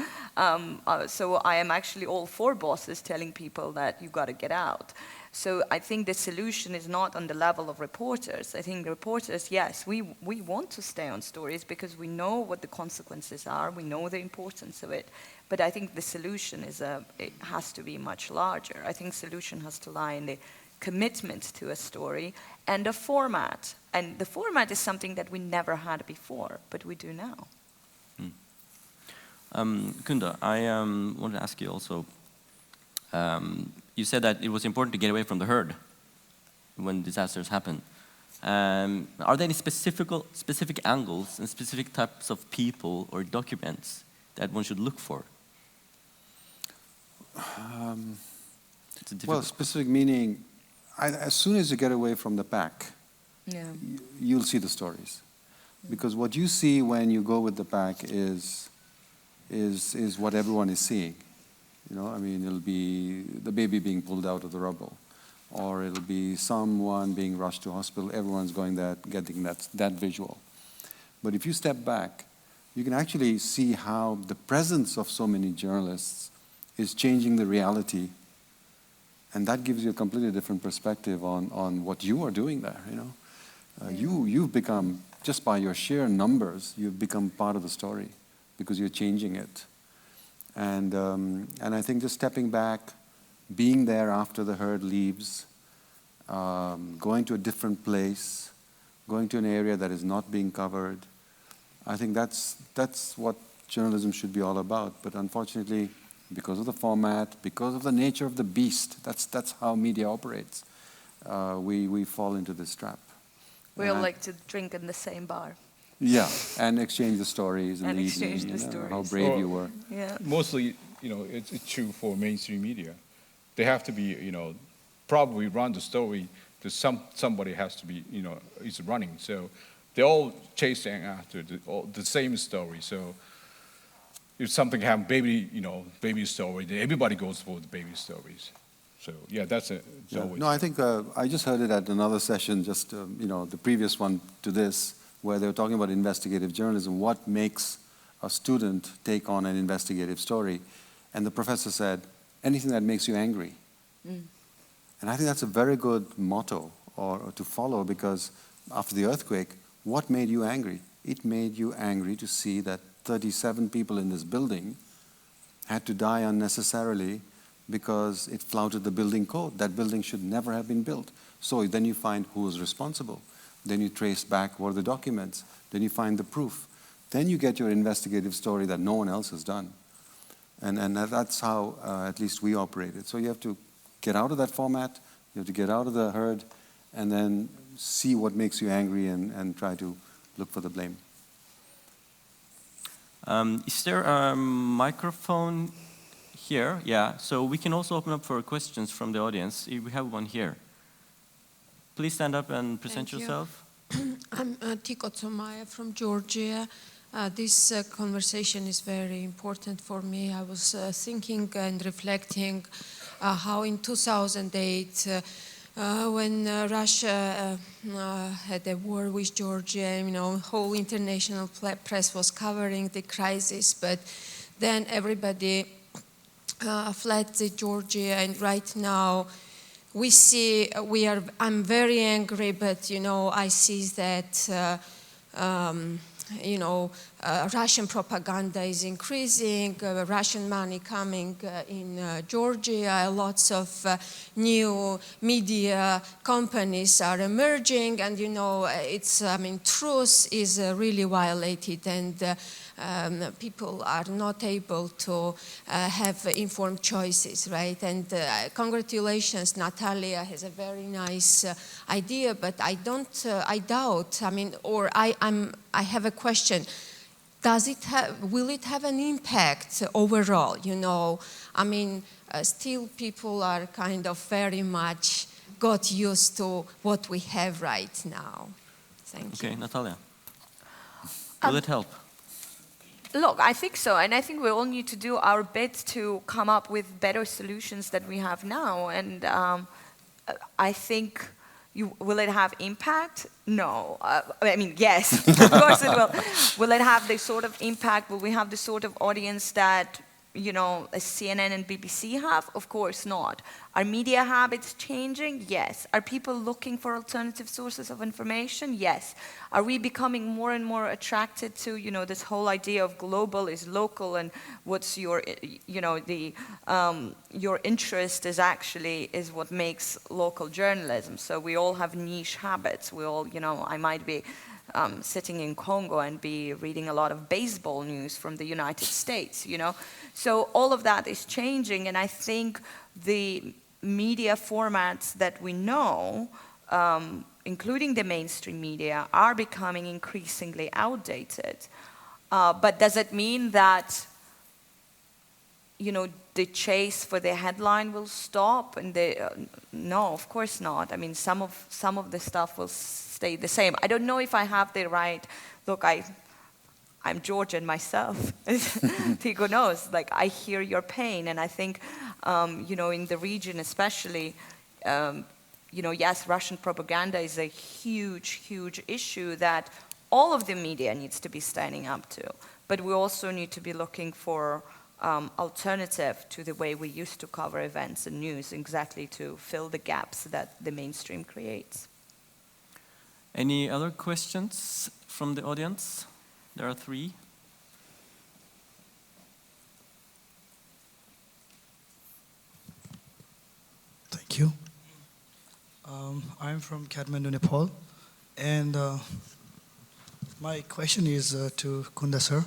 so I am actually all for bosses telling people that you got to get out. So I think the solution is not on the level of reporters. I think reporters, yes, we want to stay on stories because we know what the consequences are, we know the importance of it. But I think the solution it has to be much larger. I think solution has to lie in the commitment to a story and a format. And the format is something that we never had before, but we do now. Kunda, I want to ask you also, you said that it was important to get away from the herd when disasters happen. Are there any specific angles and specific types of people or documents that one should look for? Well, specific meaning, as soon as you get away from the pack, you'll see the stories. Because what you see when you go with the pack is is what everyone is seeing. You know, I mean, it'll be the baby being pulled out of the rubble, or it'll be someone being rushed to hospital. Everyone's going there, getting that visual. But if you step back, you can actually see how the presence of so many journalists is changing the reality, and that gives you a completely different perspective on what you are doing there. You know, you've become, just by your sheer numbers, you've become part of the story because you're changing it. And I think just stepping back, being there after the herd leaves, going to a different place, going to an area that is not being covered, I think that's what journalism should be all about. But unfortunately, because of the format, because of the nature of the beast, that's how media operates, we fall into this trap. We all like to drink in the same bar. Yeah, and exchange the stories in And the exchange evening, the stories. how brave you were. Yeah. Mostly, it's true for mainstream media. They have to be, probably run the story. Somebody has to be, is running. So they're all chasing after the same story. So if something happens, baby story, then everybody goes for the baby stories. So yeah, that's it. Yeah. No, I think I just heard it at another session, just the previous one to this, where they were talking about investigative journalism. What makes a student take on an investigative story? And the professor said, anything that makes you angry. Mm. And I think that's a very good motto or to follow, because after the earthquake, what made you angry? It made you angry to see that 37 people in this building had to die unnecessarily because it flouted the building code. That building should never have been built. So then you find who was responsible. Then you trace back what are the documents. Then you find the proof. Then you get your investigative story that no one else has done. And that's how at least we operated. So you have to get out of that format, you have to get out of the herd, and then see what makes you angry and try to look for the blame. Is there a microphone here? Yeah, so we can also open up for questions from the audience. We have one here. Please stand up and present yourself. I'm Tiko Tsomaya from Georgia. This conversation is very important for me. I was thinking and reflecting how in 2008, when Russia had a war with Georgia, whole international press was covering the crisis, but then everybody fled to Georgia, and right now we see, I'm very angry, but I see that Russian propaganda is increasing, Russian money coming in Georgia, lots of new media companies are emerging, and truth is really violated, and people are not able to have informed choices, right? And congratulations, Natalia has a very nice idea, but I doubt, I have a question. Will it have an impact overall? Still people are kind of very much got used to what we have right now. Thank you. Okay, Natalia. Will it help? Look, I think so, and I think we all need to do our bit to come up with better solutions that we have now, and I think, will it have impact? No. Yes, of course it will. Will it have the sort of impact? Will we have the sort of audience that, CNN and BBC have? Of course not. Are media habits changing? Yes. Are people looking for alternative sources of information? Yes. Are we becoming more and more attracted to, this whole idea of global is local, and what's your, your interest is what makes local journalism. So we all have niche habits. We all, I might be sitting in Congo and be reading a lot of baseball news from the United States, So all of that is changing, and I think the media formats that we know, including the mainstream media, are becoming increasingly outdated. But does it mean that, the chase for the headline will stop? And no, of course not. Some of the stuff will stay the same. I don't know if I have the right. Look, I'm Georgian myself. Tigo knows, like, I hear your pain, and I think, you know, in the region especially, you know, yes, Russian propaganda is a huge, huge issue that all of the media needs to be standing up to. But we also need to be looking for alternative to the way we used to cover events and news, exactly to fill the gaps that the mainstream creates. Any other questions from the audience? There are 3. Thank you. I'm from Kathmandu, Nepal, and my question is to Kunda sir.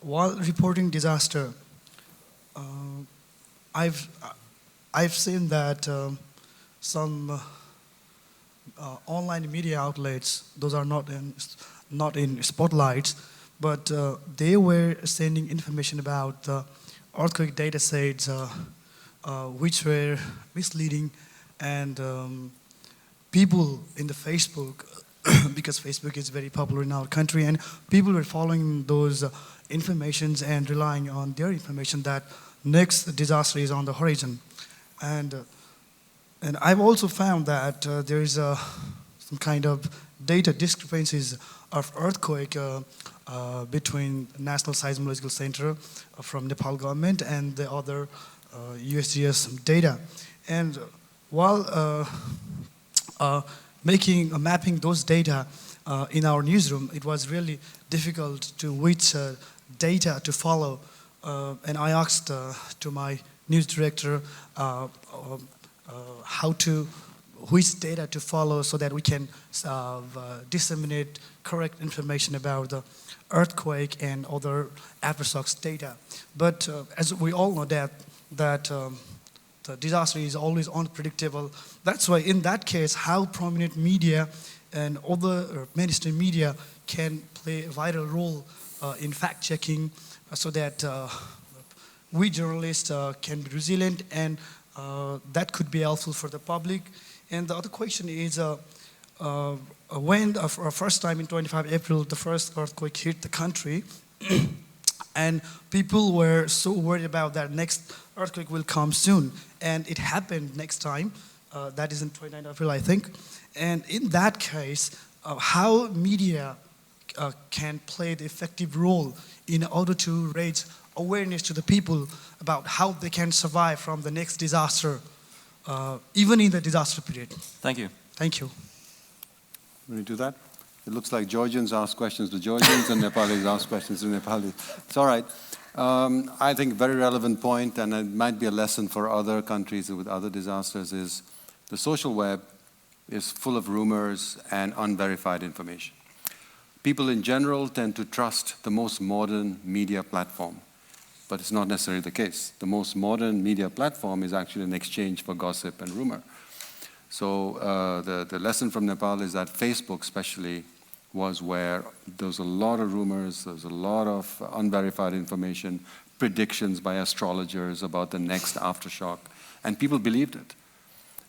While reporting disaster, I've seen that some online media outlets, those are not in spotlights, but they were sending information about earthquake data sets which were misleading, and people in the Facebook, because Facebook is very popular in our country, and people were following those informations and relying on their information that next disaster is on the horizon. And I've also found that there is some kind of data discrepancies of earthquake between National Seismological Center from Nepal government and the other USGS data. And while mapping those data in our newsroom, it was really difficult to which data to follow. And I asked to my news director which data to follow so that we can disseminate correct information about the earthquake and other aftershocks data. But as we all know that the disaster is always unpredictable. That's why in that case, how prominent media and other mainstream media can play a vital role in fact-checking so that we journalists can be resilient, and that could be helpful for the public. And the other question is, when first time in 25 April, the first earthquake hit the country, and people were so worried about that next earthquake will come soon, and it happened next time. That is in 29 April, I think. And in that case, how media can play the effective role in order to raise awareness to the people about how they can survive from the next disaster, even in the disaster period. Thank you. Thank you. Will you do that? It looks like Georgians ask questions to Georgians and Nepalis ask questions to Nepalis. It's all right. I think a very relevant point, and it might be a lesson for other countries with other disasters, is the social web is full of rumors and unverified information. People in general tend to trust the most modern media platform, but it's not necessarily the case. The most modern media platform is actually an exchange for gossip and rumor. So the lesson from Nepal is that Facebook especially was where there was a lot of rumors, there was a lot of unverified information, predictions by astrologers about the next aftershock, and people believed it.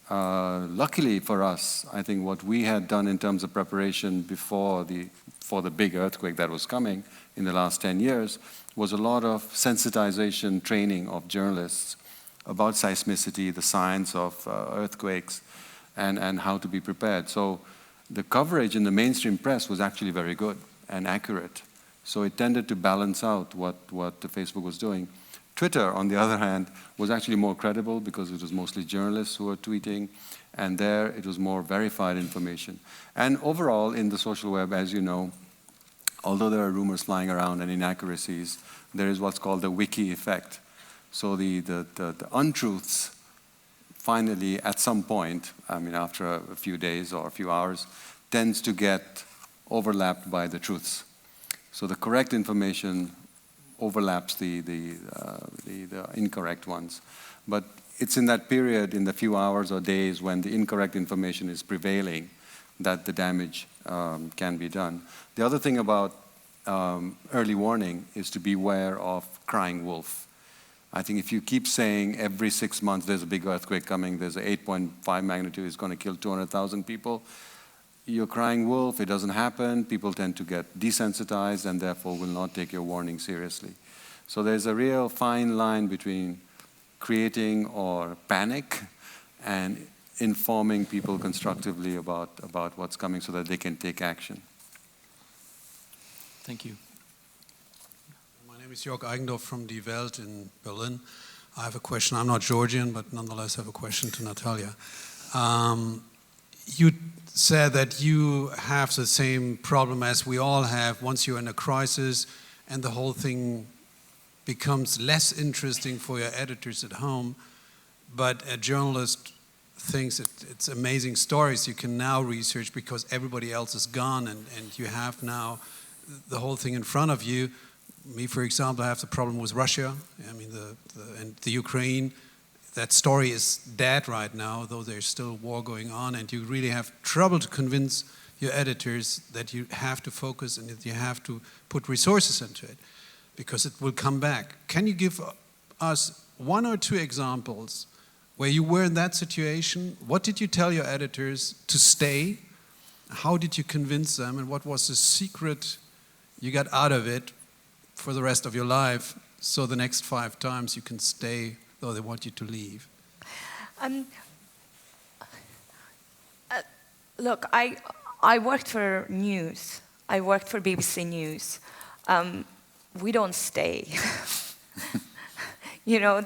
Luckily for us, I think what we had done in terms of preparation for the big earthquake that was coming in the last 10 years was a lot of sensitization training of journalists about seismicity, the science of earthquakes, and how to be prepared. So the coverage in the mainstream press was actually very good and accurate. So it tended to balance out what Facebook was doing. Twitter, on the other hand, was actually more credible because it was mostly journalists who were tweeting, and there it was more verified information. And overall, in the social web, as you know, although there are rumors flying around and inaccuracies, there is what's called the wiki effect. So the untruths finally, at some point, I mean, after a few days or a few hours, tends to get overlapped by the truths. So the correct information overlaps the incorrect ones. But it's in that period, in the few hours or days when the incorrect information is prevailing, that the damage can be done. The other thing about early warning is to beware of crying wolf. I think if you keep saying every 6 months there's a big earthquake coming, there's an 8.5 magnitude, it's going to kill 200,000 people, you're crying wolf, it doesn't happen, people tend to get desensitized and therefore will not take your warning seriously. So there's a real fine line between creating or panic and informing people constructively about what's coming so that they can take action. Thank you. My name is Jörg Eigendorf from Die Welt in Berlin. I have a question. I'm not Georgian, but nonetheless have a question to Natalia. You said that you have the same problem as we all have once you're in a crisis and the whole thing becomes less interesting for your editors at home, but a journalist thinks it's amazing stories you can now research because everybody else is gone and you have now the whole thing in front of you. Me, for example, I have the problem with Russia. I mean, and the Ukraine. That story is dead right now, though there's still war going on, and you really have trouble to convince your editors that you have to focus and that you have to put resources into it, because it will come back. Can you give us one or two examples where you were in that situation? What did you tell your editors to stay? How did you convince them, and what was the secret you got out of it for the rest of your life, so the next 5 times you can stay though they want you to leave? Look, I worked for news. I worked for BBC News. We don't stay. You know,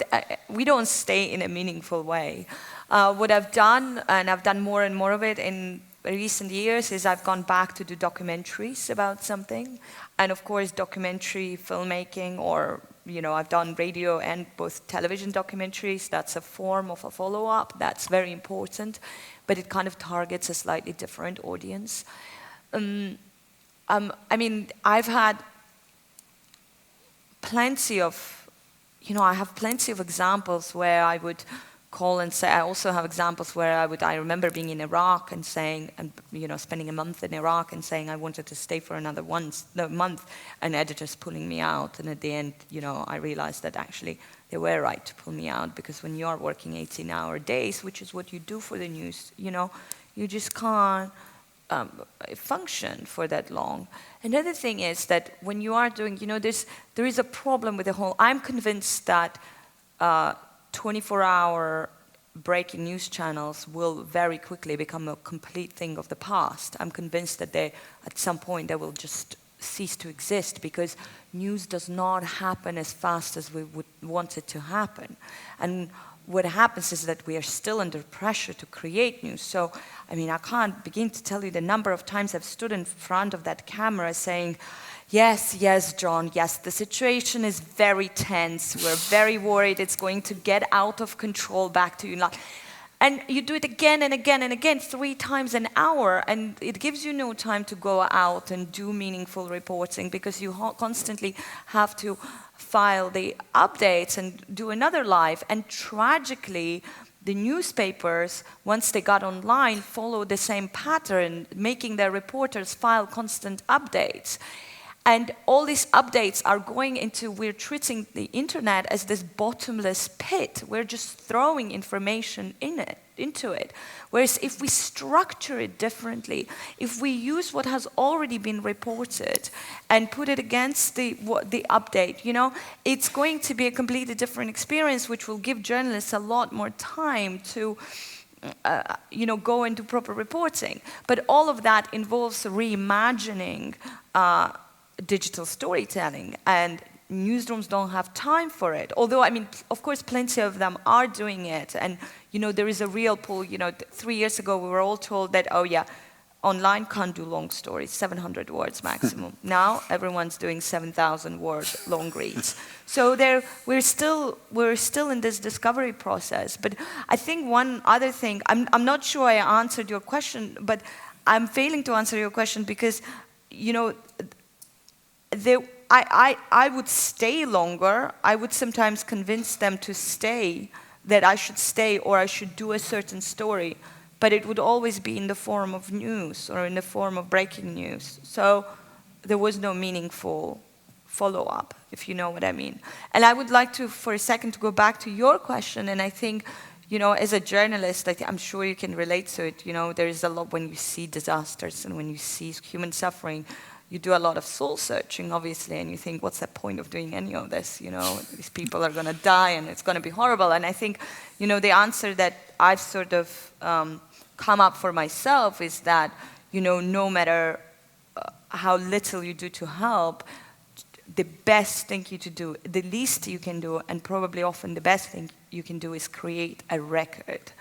we don't stay in a meaningful way. What I've done, and I've done more and more of it in recent years, is I've gone back to do documentaries about something. And of course, documentary filmmaking, or, you know, I've done radio and both television documentaries. That's a form of a follow-up. That's very important, but it kind of targets a slightly different audience. I mean, I've had plenty of, you know, I have plenty of examples where I would call and say, I also have examples where I remember being in Iraq and saying, and you know, spending a month in Iraq and saying I wanted to stay for another month, and editors pulling me out. And at the end, you know, I realized that actually they were right to pull me out, because when you are working 18-hour days, which is what you do for the news, you know, you just can't function for that long. Another thing is that when you are doing, you know, there is a problem with the whole, I'm convinced that 24-hour breaking news channels will very quickly become a complete thing of the past. I'm convinced that at some point they will just cease to exist, because news does not happen as fast as we would want it to happen. And what happens is that we are still under pressure to create news. So, I mean, I can't begin to tell you the number of times I've stood in front of that camera saying, yes, yes, John, yes, the situation is very tense. We're very worried it's going to get out of control back to you. And you do it again and again and again, 3 times an hour, and it gives you no time to go out and do meaningful reporting, because you constantly have to file the updates and do another live. And tragically, the newspapers, once they got online, followed the same pattern, making their reporters file constant updates. And all these updates are going into, we're treating the internet as this bottomless pit. We're just throwing information into it. Whereas if we structure it differently, if we use what has already been reported and put it against the update, you know, it's going to be a completely different experience, which will give journalists a lot more time to you know, go into proper reporting. But all of that involves reimagining digital storytelling, and newsrooms don't have time for it. Although, I mean, of course, plenty of them are doing it. And, you know, there is a real pull. You know, 3 years ago, we were all told that, oh, yeah, online can't do long stories, 700 words maximum. Now, everyone's doing 7,000-word long reads. So we're still in this discovery process. But I think one other thing, I'm not sure I answered your question, but I'm failing to answer your question because, you know, I would stay longer. I would sometimes convince them to stay, that I should stay or I should do a certain story, but it would always be in the form of news or in the form of breaking news. So there was no meaningful follow-up, if you know what I mean. And I would like to, for a second, to go back to your question, and I think you know, as a journalist, I'm sure you can relate to it. You know, there is a lot when you see disasters and when you see human suffering, you do a lot of soul searching, obviously, and you think, what's the point of doing any of this? You know, these people are going to die and it's going to be horrible. And I think, you know, the answer that I've sort of come up for myself is that, you know, no matter how little you do to help, the best thing you to do, the least you can do, and probably often the best thing you can do is create a record.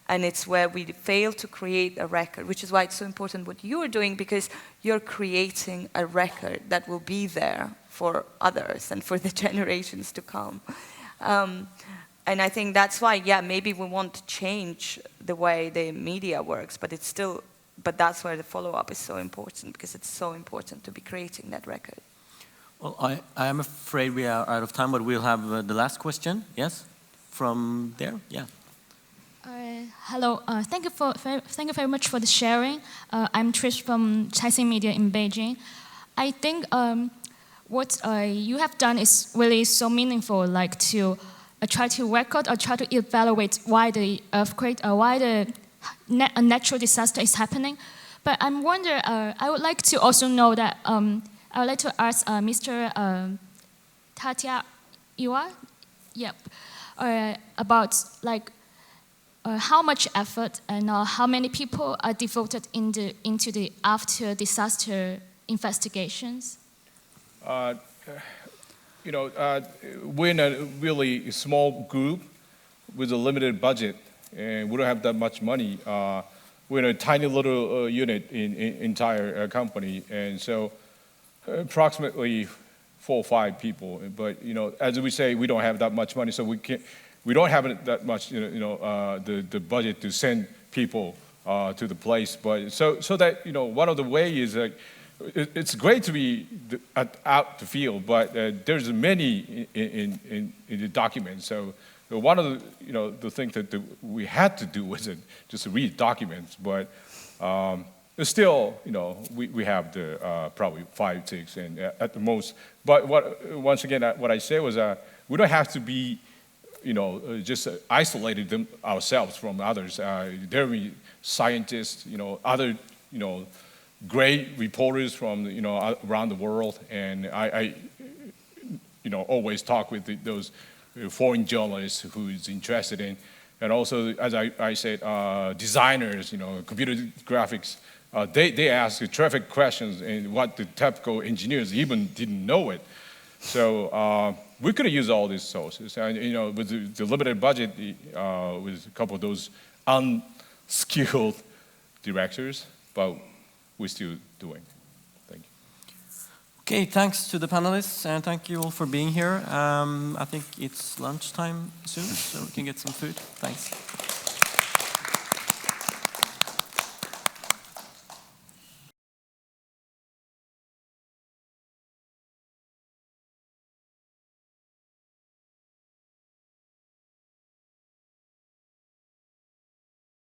And it's where we fail to create a record, which is why it's so important what you're doing, because you're creating a record that will be there for others and for the generations to come. And I think that's why, yeah, maybe we want to change the way the media works, but it's still, but that's where the follow-up is so important, because it's so important to be creating that record. Well, I am afraid we are out of time, but we'll have the last question. Yes, from there. Yeah. Hello. Thank you very much for the sharing. I'm Trish from Caixin Media in Beijing. I think what you have done is really so meaningful, like to try to record or try to evaluate why the earthquake or why the natural disaster is happening. But I'm wondering, I would like to also know that, I would like to ask Mr. Tateiwa, about like how much effort and how many people are devoted into the after disaster investigations? You know, we're in a really small group with a limited budget, and we don't have that much money. We're in a tiny little unit in entire company, and so approximately 4 or 5 people. But you know, as we say, we don't have that much money, so we don't have that much, the budget to send people to the place. But so that, you know, one of the ways is it's great to be out the field, but there's many in the documents. So one of the, you know, the things that we had to do was just read documents, but still, you know, we have the probably 5, 6, and at the most. But once again, what I say was we don't have to be, you know, just isolated them ourselves from others. There will be scientists, you know, other, you know, great reporters from, you know, around the world, and I you know, always talk with those foreign journalists who's interested in, and also, as I said, designers, you know, computer graphics. They ask terrific questions, and what the typical engineers even didn't know it. So we could have used all these sources, and you know, with the limited budget, with a couple of those unskilled directors, but we're still doing. Thank you. Okay, thanks to the panelists, and thank you all for being here. I think it's lunchtime soon, so we can get some food. Thanks.